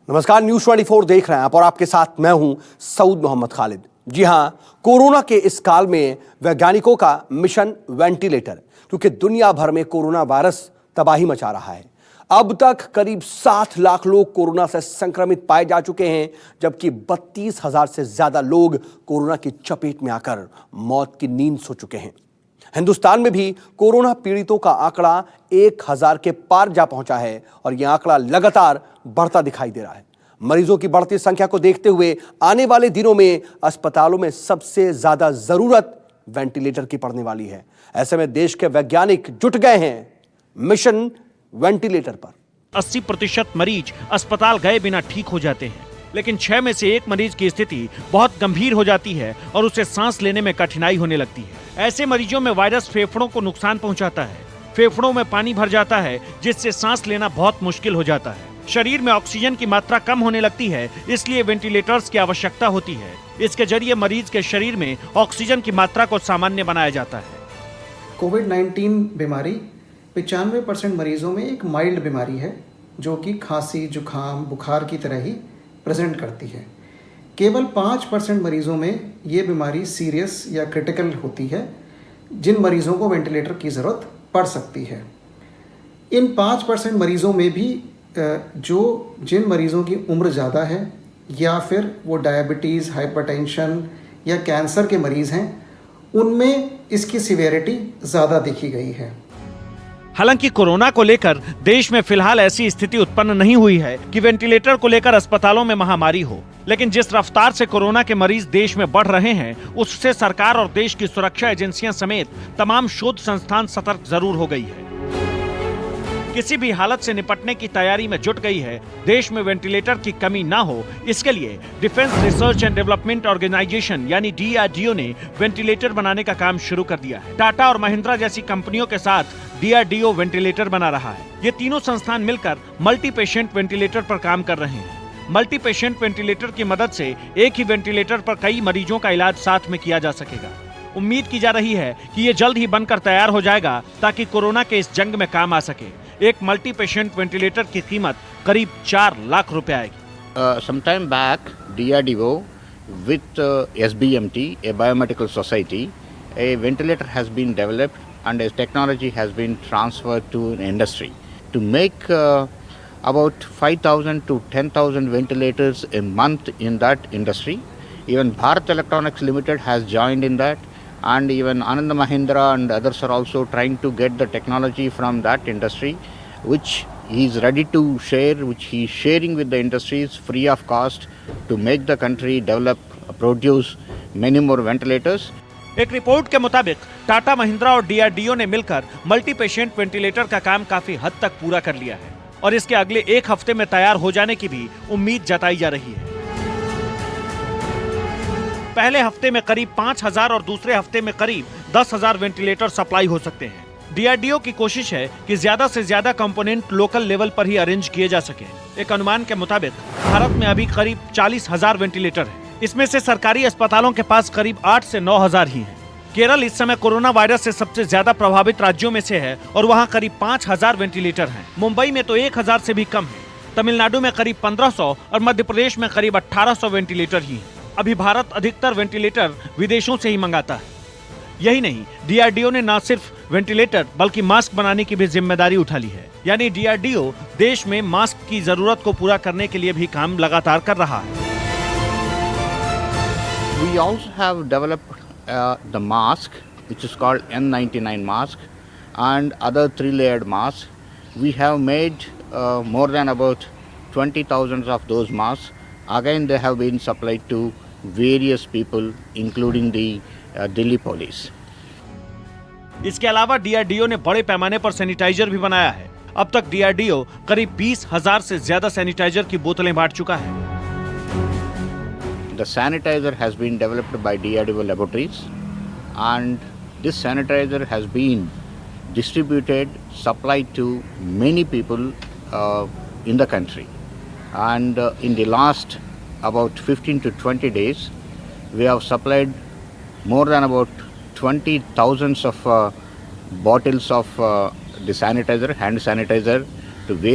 नमस्कार, न्यूज 24 देख रहे हैं आप और आपके साथ मैं हूं सऊद मोहम्मद खालिद। जी हां, कोरोना के इस काल में वैज्ञानिकों का मिशन वेंटिलेटर, क्योंकि दुनिया भर में कोरोना वायरस तबाही मचा रहा है। अब तक करीब 7 लाख लोग कोरोना से संक्रमित पाए जा चुके हैं, जबकि 32,000 से ज्यादा लोग कोरोना की चपेट में आकर मौत की नींद सो चुके हैं। हिंदुस्तान में भी कोरोना पीड़ितों का आंकड़ा 1,000 के पार जा पहुंचा है और यह आंकड़ा लगातार बढ़ता दिखाई दे रहा है। मरीजों की बढ़ती संख्या को देखते हुए आने वाले दिनों में अस्पतालों में सबसे ज्यादा जरूरत वेंटिलेटर की पड़ने वाली है। ऐसे में देश के वैज्ञानिक जुट गए हैं मिशन वेंटिलेटर पर। 80% मरीज अस्पताल गए बिना ठीक हो जाते हैं, लेकिन 6 में से 1 मरीज की स्थिति बहुत गंभीर हो जाती है और उसे सांस लेने में कठिनाई होने लगती है। ऐसे मरीजों में वायरस फेफड़ों को नुकसान पहुंचाता है। फेफड़ों में पानी भर जाता है, जिससे सांस लेना बहुत मुश्किल हो जाता है। शरीर में ऑक्सीजन की मात्रा कम होने लगती है, इसलिए वेंटिलेटर्स की आवश्यकता होती है। इसके जरिए मरीज के शरीर में ऑक्सीजन की मात्रा को सामान्य बनाया जाता है। कोविड-19 बीमारी 95% मरीजों में एक माइल्ड बीमारी है, जो कि खांसी, जुकाम, बुखार की तरह ही प्रेजेंट करती है। केवल 5% मरीजों में ये बीमारी सीरियस या क्रिटिकल होती है, जिन मरीजों को वेंटिलेटर की ज़रूरत पड़ सकती है। इन 5% मरीजों में भी जिन मरीजों की उम्र ज़्यादा है या फिर वो डायबिटीज़, हाइपरटेंशन या कैंसर के मरीज़ हैं, उनमें इसकी सिवियरिटी ज़्यादा देखी गई है। हालांकि कोरोना को लेकर देश में फिलहाल ऐसी स्थिति उत्पन्न नहीं हुई है कि वेंटिलेटर को लेकर अस्पतालों में महामारी हो, लेकिन जिस रफ्तार से कोरोना के मरीज देश में बढ़ रहे हैं, उससे सरकार और देश की सुरक्षा एजेंसियां समेत तमाम शोध संस्थान सतर्क जरूर हो गई है। किसी भी हालत से निपटने की तैयारी में जुट गई है। देश में वेंटिलेटर की कमी ना हो, इसके लिए defence research and development organisation यानी DRDO ने वेंटिलेटर बनाने का काम शुरू कर दिया है। टाटा और महिंद्रा जैसी कंपनियों के साथ DRDO वेंटिलेटर बना रहा है। ये तीनों संस्थान मिलकर मल्टी पेशेंट वेंटिलेटर पर काम कर रहे हैं। मल्टी पेशेंट वेंटिलेटर की मदद से एक ही वेंटिलेटर पर कई मरीजों का इलाज साथ में किया जा सकेगा। उम्मीद की जा रही है कि ये जल्द ही बनकर तैयार हो जाएगा, ताकि कोरोना के इस जंग में काम आ सके। एक मल्टी पेशेंट वेंटिलेटर की कीमत करीब 4 लाख रुपए आएगी। Sometime back, DRDO with SBMT, a biomedical society, a ventilator has been developed and a technology has been transferred to an industry to make about 5,000 to 10,000 ventilators a month in that industry. Even Bharat Electronics Limited has joined in that, and even Anand Mahindra and others are also trying to get the technology from that industry, which he is ready to share, which he is sharing with the industries free of cost to make the country develop, produce many more ventilators. एक report के मुताबिक टाटा, महिंद्रा और DRDO ने मिलकर multi patient ventilator का काम काफी हद तक पूरा कर लिया है और इसके अगले 1 हफ्ते में तैयार हो जाने की भी उम्मीद जताई जा रही है। पहले हफ्ते में करीब 5,000 और दूसरे हफ्ते में करीब 10,000 वेंटिलेटर सप्लाई हो सकते हैं। DRDO की कोशिश है कि ज्यादा से ज्यादा कंपोनेंट लोकल लेवल पर ही अरेंज किए जा सके। एक अनुमान के मुताबिक भारत में अभी करीब 40,000 वेंटिलेटर हैं। इसमें से सरकारी अस्पतालों के पास करीब 8 से 9,000 ही हैं। केरल इस समय कोरोना वायरस से सबसे ज्यादा प्रभावित राज्यों में से है और वहाँ करीब 5,000 वेंटिलेटर हैं। मुंबई में तो 1,000 से भी कम है। तमिलनाडु में करीब 1,500 और मध्य प्रदेश में करीब 1,800 वेंटिलेटर ही हैं। अभी भारत अधिकतर वेंटिलेटर विदेशों से ही मंगाता है। यही नहीं, DRDO ने न सिर्फ वेंटिलेटर बल्कि मास्क बनाने की भी जिम्मेदारी उठा ली है। यानी DRDO देश में मास्क की जरूरत को पूरा करने के लिए भी काम लगातार कर रहा है। We also have developed the mask, which is called N99 mask, and other 3-layered masks. We have made more than about 20,000 of those masks. Again, they have been supplied to various people, including the Delhi police. इसके अलावा DRDO ने बड़े पैमाने पर sanitiser भी बनाया है। अब तक DRDO करीब 20,000 से ज्यादा सैनिटाइजर की बोतलें बांट चुका है। The sanitizer has been developed by DRDO laboratories, and this sanitizer has been distributed, supplied to many people in the country. And in the last about 15 to 20 days, we have supplied more than about 20,000 of bottles of the sanitizer, hand sanitizer, to various